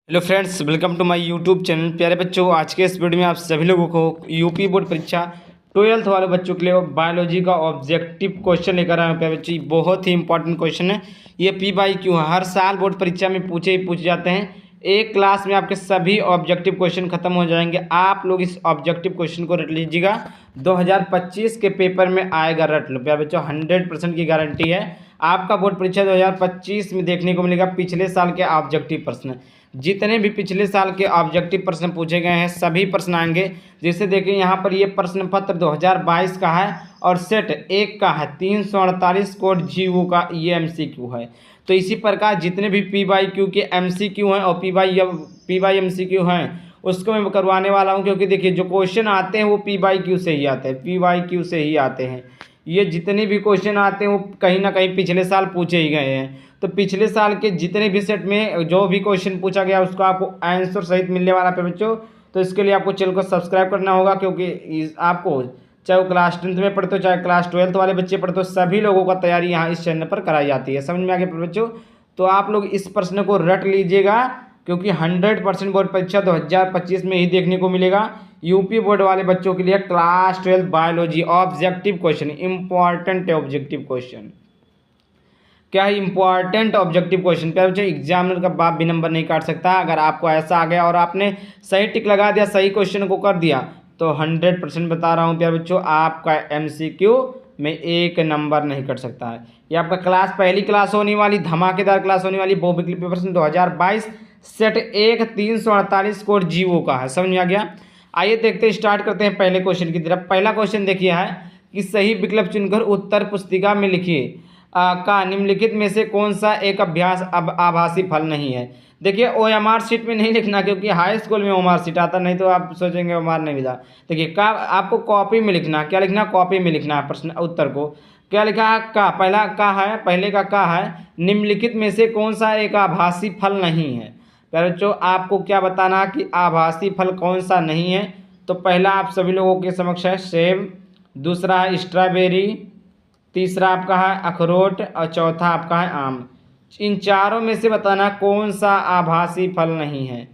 Hello friends, welcome to my YouTube channel. प्यारे बच्चों, आज के इस वीडियो में आप सभी लोगों को यूपी बोर्ड परीक्षा 12th वाले बच्चों के लिए बायोलॉजी का ऑब्जेक्टिव क्वेश्चन लेकर आए हैं। प्यारे बच्चों, बहुत ही इंपॉर्टेंट क्वेश्चन है। ये PYQ है, हर साल बोर्ड परीक्षा में पूछे जाते हैं। एक क्लास में आपके सभी ऑब्जेक्टिव क्वेश्चन खत्म हो जाएंगे। आप लोग इस ऑब्जेक्टिव क्वेश्चन को रट लीजिएगा, 2025 के पेपर में आएगा। रट लो प्यारे बच्चों, 100% की गारंटी है। आपका बोर्ड परीक्षा 2025 में देखने को मिलेगा पिछले साल के ऑब्जेक्टिव प्रश्न। जितने भी पिछले साल के ऑब्जेक्टिव प्रश्न पूछे गए हैं सभी प्रश्न आएंगे। जैसे देखिए यहाँ पर ये प्रश्न पत्र 2022 का है और सेट 1 का है, 348 कोड जीओ का ये MCQ है। तो इसी प्रकार जितने भी PYQ के MCQ हैं और PYMCQ हैं उसको मैं करवाने वाला हूँ, क्योंकि देखिए जो क्वेश्चन आते हैं वो PYQ से ही आते हैं, PYQ से ही आते हैं। ये जितने भी क्वेश्चन आते हैं वो कहीं ना कहीं पिछले साल पूछे ही गए हैं। तो पिछले साल के जितने भी सेट में जो भी क्वेश्चन पूछा गया उसको आपको आंसर सहित मिलने वाला है बच्चों। तो इसके लिए आपको चैनल को सब्सक्राइब करना होगा, क्योंकि आपको चाहे वो क्लास 10th में पढ़ते हो चाहे क्लास 12th वाले बच्चे पढ़ते हो, सभी लोगों का तैयारी यहाँ इस चैनल पर कराई जाती है। समझ में आ गया बच्चों? तो आप लोग इस प्रश्न को रट लीजिएगा, क्योंकि 100% बोर्ड परीक्षा 2025 में ही देखने को मिलेगा। यूपी बोर्ड वाले बच्चों के लिए class 12 biology objective question, important objective question. क्या है इंपॉर्टेंट ऑब्जेक्टिव क्वेश्चन? क्या बच्चों, एग्जामिनर का बाप भी नंबर नहीं काट सकता। अगर आपको ऐसा आ गया और आपने सही टिक लगा दिया, सही क्वेश्चन को कर दिया, तो 100% बता रहा हूँ प्यारे बच्चों, आपका MCQ में 1 नंबर नहीं कट सकता है। ये आपका पहली क्लास होने वाली, धमाकेदार क्लास होने वाली, बहुविकल्पी प्रश्न 2022 सेट 1 348 कोड जीओ का है। समझ में आ गया? आइए देखते हैं, स्टार्ट करते हैं पहले क्वेश्चन की तरफ। पहला क्वेश्चन देखिए है कि सही विकल्प चुनकर उत्तर पुस्तिका में लिखिए का निम्नलिखित में से कौन सा एक अभ्यास आभासी फल नहीं है। देखिए OMR शीट में नहीं लिखना, क्योंकि हाई स्कूल में OMR शीट आता, नहीं तो आप सोचेंगे OMR नहीं मिला। देखिए का आपको कॉपी में लिखना। क्या लिखना? कॉपी में लिखना है प्रश्न उत्तर को। क्या लिखा है? का पहला का है, पहले का है निम्नलिखित में से कौन सा एक आभासी फल नहीं है। प्यारे बच्चों, आपको क्या बताना कि आभासी फल कौन सा नहीं है। तो पहला आप सभी लोगों के समक्ष है सेब, दूसरा है स्ट्रॉबेरी, तीसरा आपका है अखरोट और चौथा आपका है आम। इन चारों में से बताना कौन सा आभासी फल नहीं है।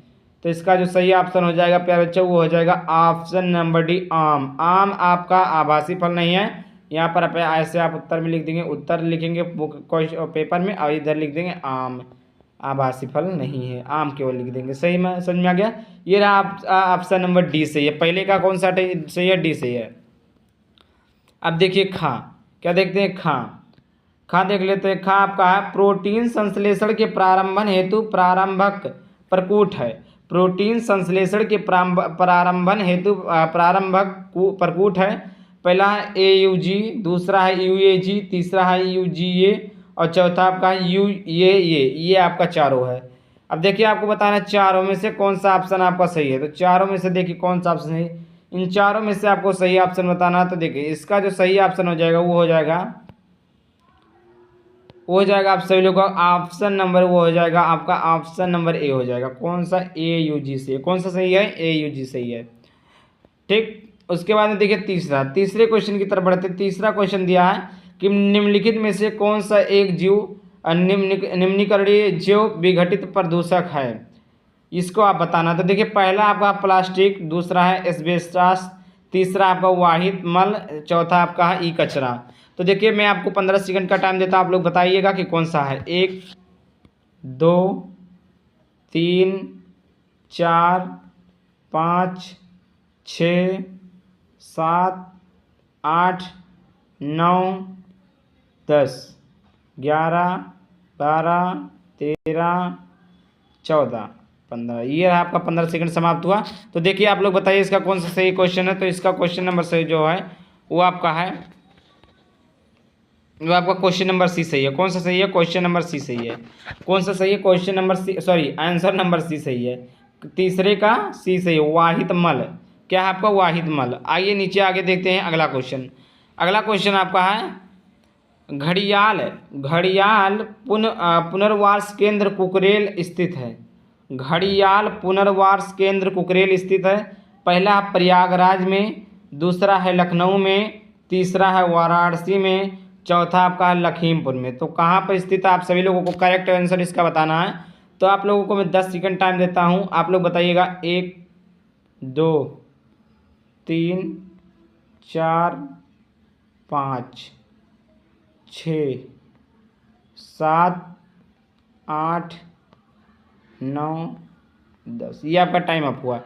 तो इसका जो सही ऑप्शन हो जाएगा प्यारे बच्चों, वो हो जाएगा ऑप्शन नंबर डी, आम। आम आपका आभासी फल नहीं है। यहाँ पर आप ऐसे आप उत्तर में लिख देंगे, उत्तर लिखेंगे पेपर में, और इधर लिख देंगे आम आभासी फल नहीं है, आम केवल लिख देंगे। सही में समझ में आ गया? ये रहा ऑप्शन नंबर डी सही है। पहले का कौन सा सही है? डी सही है। अब देखिए खा, क्या देखते हैं? खा देख लेते हैं। खा आपका है प्रोटीन संश्लेषण के प्रारंभन हेतु प्रारंभक प्रकूट है। प्रोटीन संश्लेषण के प्रारंभन हेतु प्रारंभक प्रकूट है। पहला है AUG, दूसरा है UAG, तीसरा है UGA और चौथा आपका है ये आपका चारों है। अब देखिए आपको बताना है चारों में से कौन सा ऑप्शन आपका सही है। तो चारों में से देखिए कौन सा ऑप्शन है, इन चारों में से आपको सही ऑप्शन बताना है। तो देखिए इसका जो सही ऑप्शन हो जाएगा वो हो जाएगा आप सभी लोगों का ऑप्शन नंबर, वो हो जाएगा आपका ऑप्शन नंबर ए हो जाएगा। कौन सा? AUG से। कौन सा सही है? AUG सही है। ठीक, उसके बाद में देखिए तीसरे क्वेश्चन की तरफ बढ़ते। तीसरा क्वेश्चन दिया है कि निम्नलिखित में से कौन सा एक जीव निम्नीकरणीय जीव विघटित प्रदूषक है, इसको आप बताना। तो देखिए पहला आपका प्लास्टिक, दूसरा है एस्बेस्टॉस, तीसरा आपका वाहिद मल, चौथा आपका है कचरा। तो देखिए मैं आपको 15 सेकंड का टाइम देता हूँ, आप लोग बताइएगा कि कौन सा है। 1 2 3 4 5 6 7 8 9 10 11 12 13 14 15। ये रहा आपका 15 सेकंड समाप्त हुआ। तो देखिए आप लोग बताइए इसका कौन सा सही क्वेश्चन है। तो इसका क्वेश्चन नंबर सही जो है वो आपका है, वो आपका क्वेश्चन नंबर सी सही है। कौन सा सही है? क्वेश्चन नंबर सी सही है। कौन सा सही है? Question number C, sorry answer number C सही है। तीसरे का सी सही है, वाहिद मल। क्या है आपका? वाहिद मल। आइए नीचे आगे देखते हैं अगला क्वेश्चन। अगला क्वेश्चन आपका है घड़ियाल पुनर्वास केंद्र कुकरेल स्थित है। घड़ियाल पुनर्वास केंद्र कुकरेल स्थित है। पहला प्रयागराज में, दूसरा है लखनऊ में, तीसरा है वाराणसी में, चौथा आपका है लखीमपुर में। तो कहाँ पर स्थित है? आप सभी लोगों को करेक्ट आंसर इसका बताना है। तो आप लोगों को मैं 10 सेकंड टाइम देता हूँ, आप लोग बताइएगा 1 2 3 4 5 6 7 8 9 10। ये आपका टाइम अप हुआ।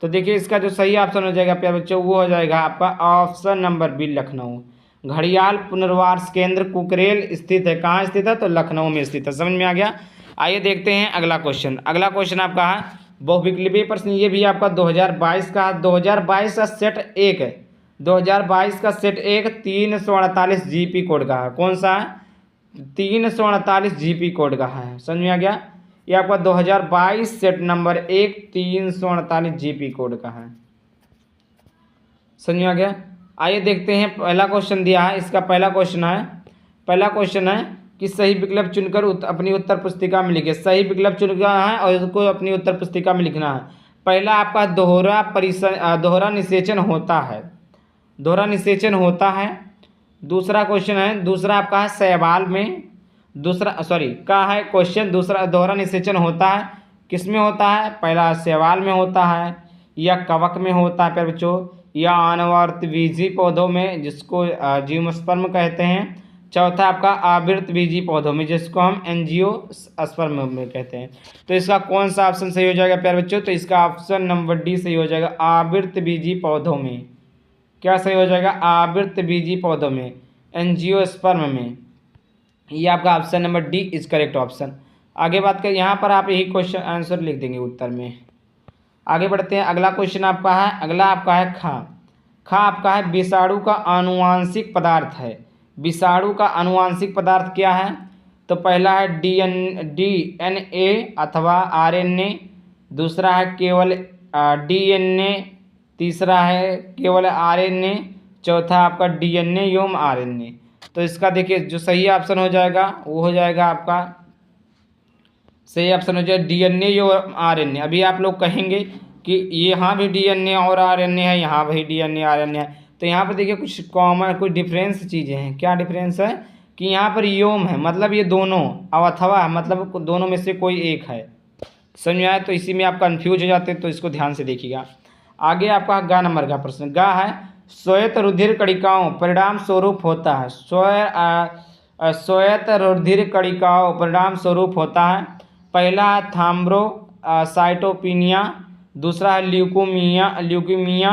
तो देखिए इसका जो सही ऑप्शन हो जाएगा प्यारे बच्चों वो हो जाएगा आपका ऑप्शन नंबर बी, लखनऊ। घड़ियाल पुनर्वास केंद्र कुकरेल स्थित है, कहाँ स्थित है? तो लखनऊ में स्थित है। समझ में आ गया। आइए देखते हैं अगला क्वेश्चन। अगला क्वेश्चन आपका है बहुविकल्पीय प्रश्न, ये भी आपका 2022 का 2022 का सेट 1 है। 2022 का सेट 1 348 जीपी कोड का है। कौन सा है? 348 जीपी कोड का है। समझ में आ गया। ये आपका 2022 सेट नंबर 1 348 जीपी कोड का है। समझ में आ गया। आइए देखते हैं पहला क्वेश्चन दिया है, इसका पहला क्वेश्चन है कि सही विकल्प चुनकर अपनी उत्तर पुस्तिका में लिखे। सही विकल्प चुनना है और इसको अपनी उत्तर पुस्तिका में लिखना है। पहला आपका दोहरा निषेचन होता है। दोहरा निषेचन होता है। दूसरा क्वेश्चन है, दूसरा आपका है शैवाल में। का है क्वेश्चन, दूसरा दोहरा निषेचन होता है किस में होता है? पहला शैवाल में होता है, या कवक में होता है प्यारे बच्चों, या अनवर्तबीजी पौधों में जिसको जिम्नोस्पर्म कहते हैं। चौथा आपका आवृतबीजी पौधों में जिसको हम एंजियोस्पर्म में कहते हैं। तो इसका कौन सा ऑप्शन सही हो जाएगा प्यारे बच्चों? तो इसका ऑप्शन नंबर डी सही हो जाएगा, आवृतबीजी पौधों में। क्या सही हो जाएगा? आवृतबीजी पौधों में, एंजियोस्पर्म में। ये आपका option number D is correct option. आगे बात करें, यहाँ पर आप यही क्वेश्चन आंसर लिख देंगे उत्तर में। आगे बढ़ते हैं। अगला क्वेश्चन आपका है खा आपका है विषाणु का आनुवांशिक पदार्थ है। विषाणु का आनुवांशिक पदार्थ क्या है? तो पहला है DNA अथवा RNA, दूसरा है केवल DNA, तीसरा है केवल RNA, चौथा आपका DNA एवं RNA। तो इसका देखिए जो सही ऑप्शन हो जाएगा वो हो जाएगा आपका सही ऑप्शन हो जाएगा DNA और RNA। अभी आप लोग कहेंगे कि यहाँ भी DNA और RNA है, यहाँ भी DNA RNA है, तो यहाँ पर देखिए कुछ कॉमन कुछ डिफरेंस चीज़ें हैं। क्या डिफरेंस है? कि यहाँ पर योम है, मतलब ये दोनों, और अथवा है मतलब दोनों में से कोई एक है। समझ में आया? तो इसी में आप कंफ्यूज हो जाते हैं, तो इसको ध्यान से देखिएगा। आगे आपका गा नंबर का प्रश्न। गा है श्वेत रुधिर कणिकाओं परिणाम स्वरूप होता है। श्वेत रुधिर कणिकाओं परिणाम स्वरूप होता है। पहला है थ्रोम्बोसाइटोपिनिया, दूसरा है ल्यूकीमिया,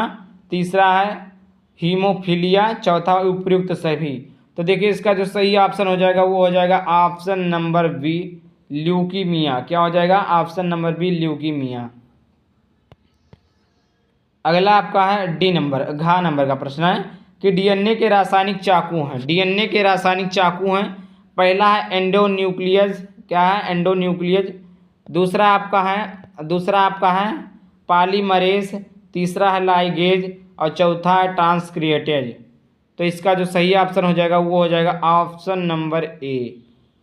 तीसरा है हीमोफीलिया, चौथा उपयुक्त सभी। तो देखिए इसका जो सही ऑप्शन हो जाएगा वो हो जाएगा ऑप्शन नंबर बी, ल्यूकीमिया। क्या हो जाएगा? Option number B, leukemia. अगला आपका है घा नंबर का प्रश्न है कि DNA के रासायनिक चाकू हैं। DNA के रासायनिक चाकू हैं। पहला है एंडोन्यूक्लियस। क्या है? एंडोन्यूक्लियस। दूसरा आपका है पॉलीमरेज, तीसरा है लाइगेज और चौथा है ट्रांसक्रिएटेज। तो इसका जो सही ऑप्शन हो जाएगा वो हो जाएगा ऑप्शन नंबर ए,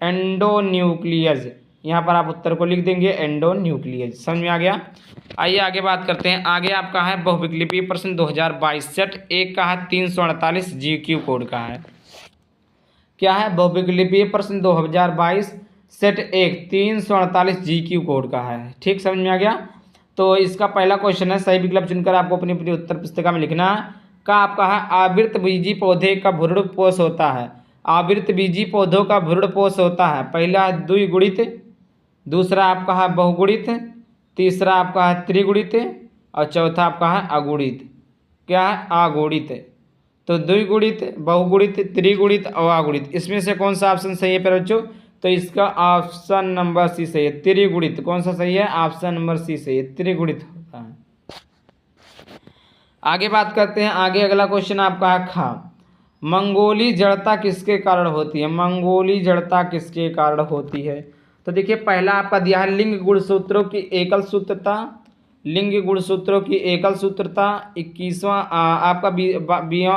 एंडोन्यूक्लियस। यहाँ पर आप उत्तर को लिख देंगे एंडोन्यूक्लियस। समझ में आ गया। आइए आगे बात करते हैं। आगे आपका है बहुविकल्पीय प्रश्न 2022 सेट 1 का है 348 GQ कोड का है। क्या है? बहुविकल्पीय प्रश्न 2022 सेट 1 348 GQ कोड का है। ठीक, समझ में आ गया। तो इसका पहला क्वेश्चन है सही विकल्प चुनकर आपको अपनी अपनी उत्तर पुस्तिका में लिखना है। का आपका है आवृतबीजी पौधे का भ्रूणपोष होता है। आवृतबीजी पौधों का भ्रूणपोष होता है। पहला है द्विगुणित, दूसरा आपका है बहुगुणित, तीसरा आपका है त्रिगुणित और चौथा आपका है अगुणित। क्या है? अगुणित। तो द्विगुणित, बहुगुणित, त्रिगुणित और अगुणित, इसमें से कौन सा ऑप्शन सही है प्यारे बच्चों? तो इसका ऑप्शन नंबर सी सही है, त्रिगुणित। कौन सा सही है? ऑप्शन नंबर सी सही है, त्रिगुणित होता है। आगे बात करते हैं। आगे अगला क्वेश्चन आपका है खा मंगोली जड़ता किसके कारण होती है। मंगोली जड़ता किसके कारण होती है? तो देखिए पहला आपका दिया है लिंग गुणसूत्रों की एकल सूत्रता। लिंग गुणसूत्रों की एकल सूत्रता। 21वां आपका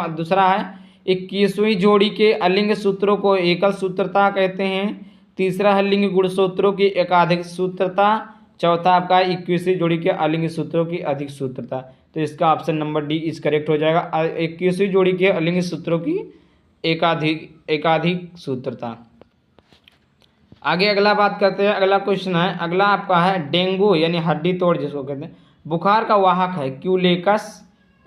दूसरा है 21वीं जोड़ी के अलिंग सूत्रों को एकल सूत्रता कहते हैं। तीसरा है लिंग गुणसूत्रों की एकाधिक सूत्रता। चौथा आपका 21वीं जोड़ी के अलिंग सूत्रों की अधिक सूत्रता। तो इसका option number D is correct हो जाएगा, 21वीं जोड़ी के अलिंग सूत्रों की एकाधिक सूत्रता। आगे अगला बात करते हैं। अगला क्वेश्चन है, अगला आपका है डेंगू यानी हड्डी तोड़ जिसको कहते हैं, बुखार का वाहक है क्यूलेक्स,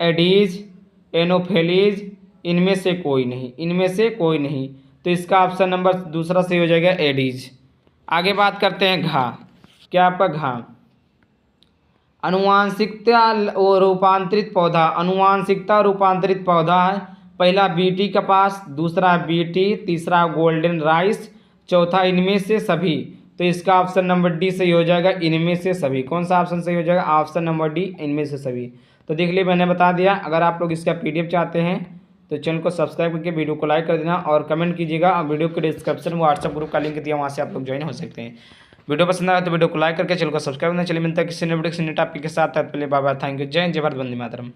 एडीज, एनोफेलीज, इनमें से कोई नहीं, इनमें से कोई नहीं। तो इसका ऑप्शन नंबर दूसरा सही हो जाएगा एडीज। आगे बात करते हैं घा। क्या आपका घा अनुवांशिकता और रूपांतरित पौधा, अनुवांशिकता रूपांतरित पौधा है। पहला बीटी कपास, दूसरा बीटी, तीसरा गोल्डन राइस, चौथा इनमें से सभी। तो इसका ऑप्शन नंबर डी सही हो जाएगा, इनमें से सभी। कौन सा ऑप्शन सही हो जाएगा? ऑप्शन नंबर डी, इनमें से सभी। तो देख लिए मैंने बता दिया। अगर आप लोग इसका पीडीएफ चाहते हैं तो चैनल को सब्सक्राइब करके वीडियो को लाइक कर देना और कमेंट कीजिएगा। और वीडियो के डिस्क्रिप्शन में व्हाट्सएप ग्रुप का लिंक दिया, वहाँ से आप लोग ज्वाइन हो सकते हैं। वीडियो पसंद आया तो वीडियो को लाइक करके चैनल को सब्सक्राइब करना। चलिए मिलता है किसी नए वीडियो किसी नए टॉपिक के साथ। पहले बाय बाय, थैंक यू, जय हिंद, जय भारत, वंदे मातरम।